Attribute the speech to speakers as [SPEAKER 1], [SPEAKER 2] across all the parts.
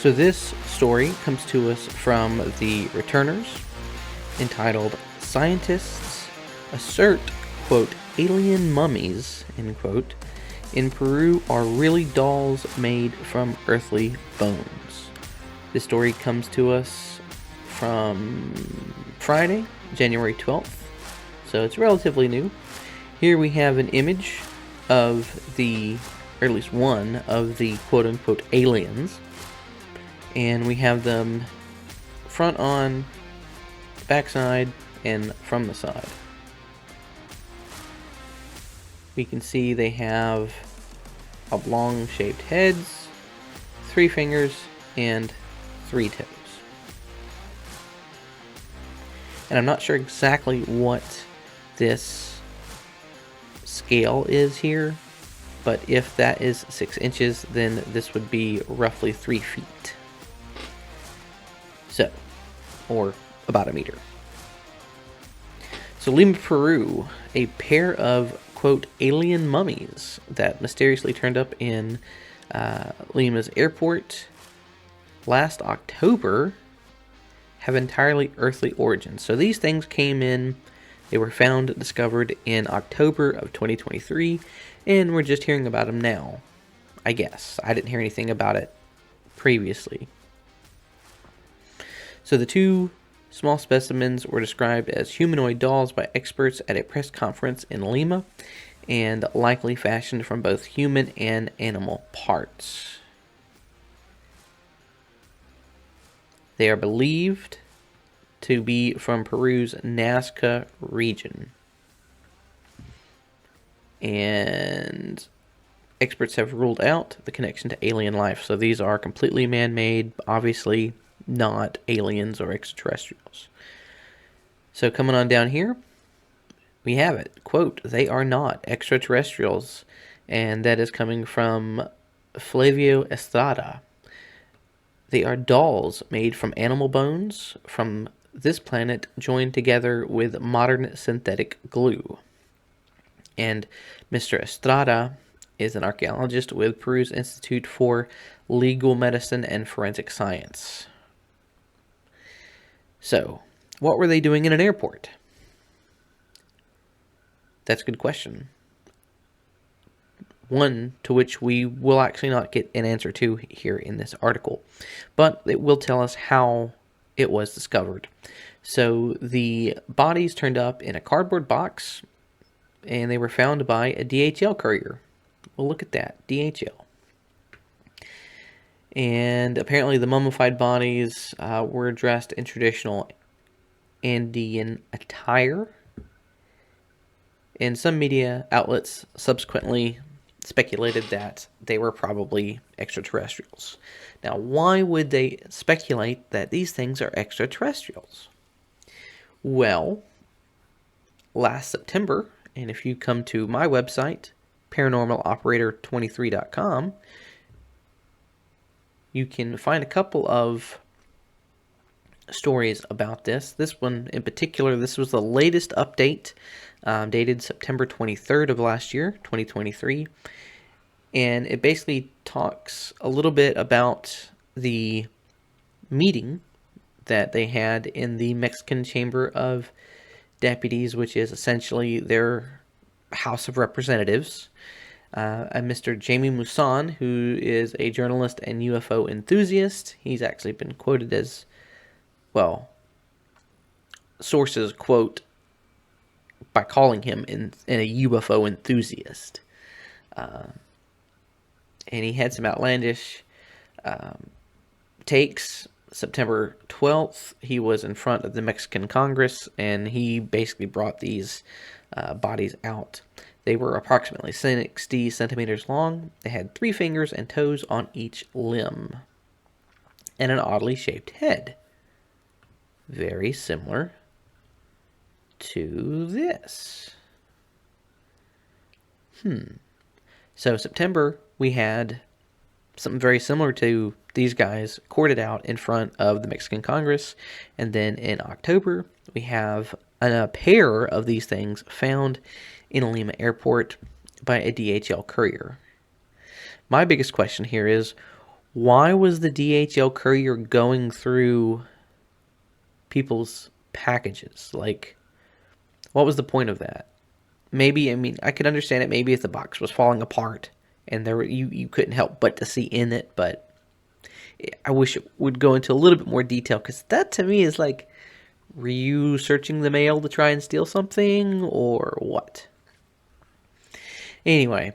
[SPEAKER 1] So this story comes to us from the Returners, entitled "Scientists Assert, quote, alien mummies," end quote, in Peru are really dolls made from earthly bones. This story comes to us from Friday, January 12th, so it's relatively new. Here we have an image of or at least one of the quote-unquote aliens, and we have them front on, backside, and from the side. We can see they have oblong-shaped heads, 3 fingers, and 3 toes. And I'm not sure exactly what this scale is here, but if that is 6 inches, then this would be roughly 3 feet. So, or about a meter. So Lima, Peru, a pair of, quote, alien mummies that mysteriously turned up in Lima's airport last October have entirely earthly origins. So these things came in, they were discovered in October of 2023, and we're just hearing about them now, I guess. I didn't hear anything about it previously. So the 2 small specimens were described as humanoid dolls by experts at a press conference in Lima, and likely fashioned from both human and animal parts. They are believed to be from Peru's Nazca region. And experts have ruled out the connection to alien life. So these are completely man-made, obviously not aliens or extraterrestrials. So coming on down here, we have it. Quote, "They are not extraterrestrials." And that is coming from Flavio Estrada. "They are dolls made from animal bones from this planet joined together with modern synthetic glue." And Mr. Estrada is an archaeologist with Peru's Institute for Legal Medicine and Forensic Science. So, what were they doing in an airport? That's a good question. One to which we will actually not get an answer to here in this article, but it will tell us how it was discovered. So the bodies turned up in a cardboard box, and they were found by a DHL courier. Well, look at that, DHL. And apparently the mummified bodies were dressed in traditional Andean attire. And some media outlets subsequently speculated that they were probably extraterrestrials. Now, why would they speculate that these things are extraterrestrials? Well, last September, and if you come to my website, paranormaloperator23.com, you can find a couple of stories about this. This one in particular, this was the latest update, dated September 23rd of last year, 2023. And it basically talks a little bit about the meeting that they had in the Mexican Chamber of Deputies, which is essentially their House of Representatives. And Mr. Jamie Maussan, who is a journalist and UFO enthusiast, he's actually been quoted as, well, sources quote by calling him in a UFO enthusiast. And he had some outlandish takes. September 12th, he was in front of the Mexican Congress, and he basically brought these bodies out. They were approximately 60 centimeters long. They had 3 fingers and toes on each limb, and an oddly shaped head. Very similar to this. So September, we had something very similar to these guys courted out in front of the Mexican Congress. And then in October, we have a pair of these things found in Lima Airport by a DHL courier. My biggest question here is, Why was the DHL courier going through people's packages? Like, what was the point of that? Maybe, I mean, I could understand it. Maybe if the box was falling apart and you couldn't help but to see in it, but I wish it would go into a little bit more detail, because that to me is like, were you searching the mail to try and steal something or what? Anyway,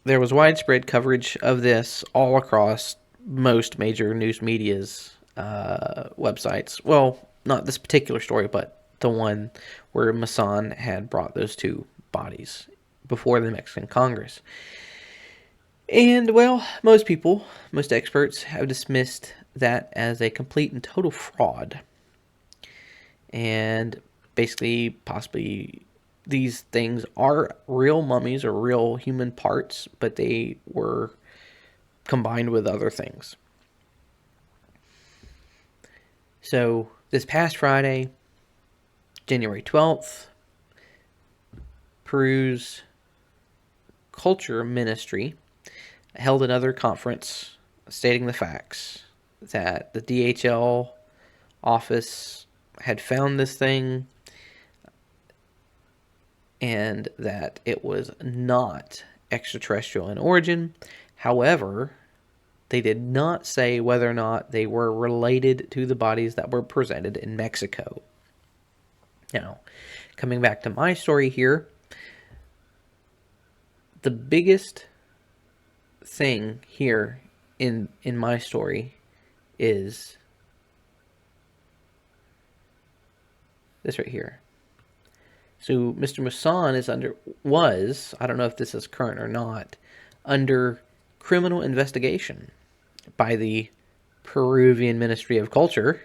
[SPEAKER 1] there was widespread coverage of this all across most major news media's websites. Well, not this particular story, but the one where Maussan had brought those two bodies before the Mexican Congress. And, well, most people, most experts, have dismissed that as a complete and total fraud. And basically, possibly, these things are real mummies or real human parts, but they were combined with other things. So, this past Friday, January 12th, Peru's Culture Ministry held another conference stating the facts that the DHL office had found this thing and that it was not extraterrestrial in origin. However, they did not say whether or not they were related to the bodies that were presented in Mexico. Now, coming back to my story here, the biggest thing here in my story is this right here. So Mr. Maussan is I don't know if this is current or not, under criminal investigation by the Peruvian Ministry of Culture,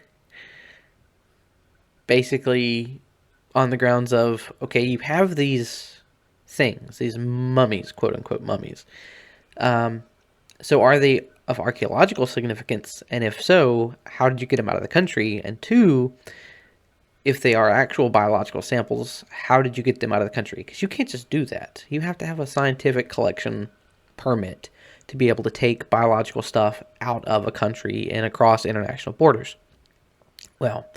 [SPEAKER 1] basically on the grounds of, okay, you have these things, these mummies, quote unquote mummies. So are they of archaeological significance? And if so, how did you get them out of the country? And two, if they are actual biological samples, how did you get them out of the country? Because you can't just do that. You have to have a scientific collection permit to be able to take biological stuff out of a country and across international borders. Well,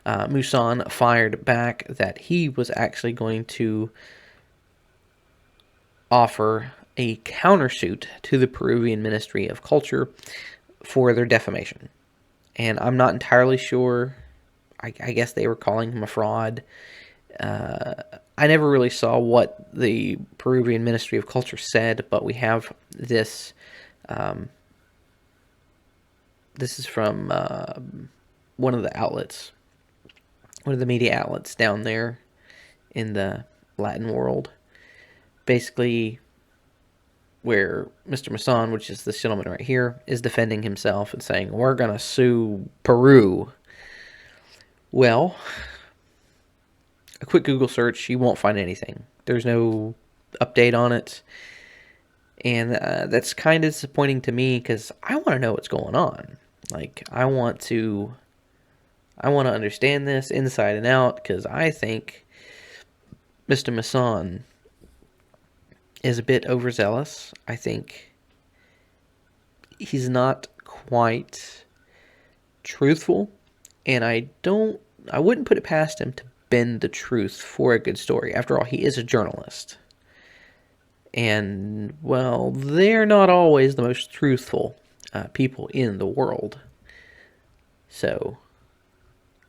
[SPEAKER 1] Maussan fired back that he was actually going to offer a countersuit to the Peruvian Ministry of Culture for their defamation. And I'm not entirely sure. I guess they were calling him a fraud. I never really saw what the Peruvian Ministry of Culture said, but we have this. This is from one of the outlets, one of the media outlets down there in the Latin world. Basically, where Mr. Maussan, which is this gentleman right here, is defending himself and saying, we're going to sue Peru. Well, a quick Google search, you won't find anything. There's no update on it. And that's kind of disappointing to me, because I want to know what's going on. Like, I want to understand this inside and out, because I think Mr. Maussan is a bit overzealous. I think he's not quite truthful, and I wouldn't put it past him to bend the truth for a good story. After all, he is a journalist. And, well, they're not always the most truthful people in the world. So,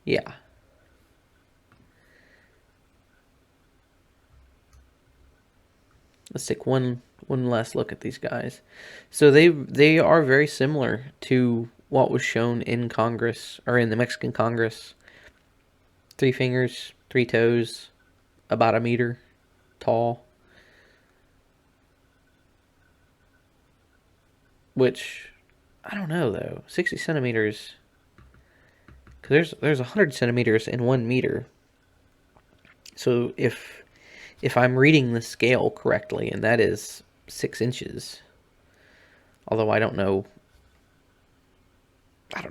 [SPEAKER 1] yeah. Let's take one last look at these guys. So they are very similar to what was shown in Congress, or in the Mexican Congress. 3 fingers, 3 toes, about a meter tall. Which, I don't know though, 60 centimeters, because there's 100 centimeters in 1 meter. So if I'm reading the scale correctly, and that is 6 inches, although I don't know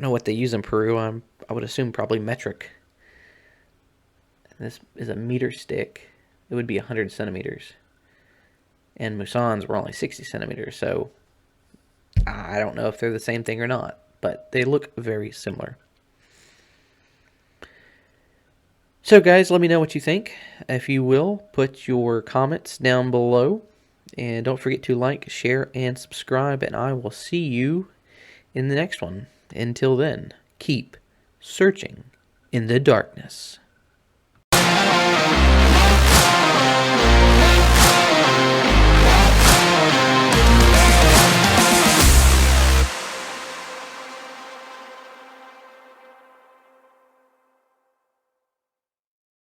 [SPEAKER 1] what they use in Peru. I would assume probably metric. And this is a meter stick. It would be 100 centimeters. And Maussan's were only 60 centimeters, so I don't know if they're the same thing or not, but they look very similar. So guys, let me know what you think. If you will, put your comments down below. And don't forget to like, share, and subscribe. And I will see you in the next one. Until then, keep searching in the darkness.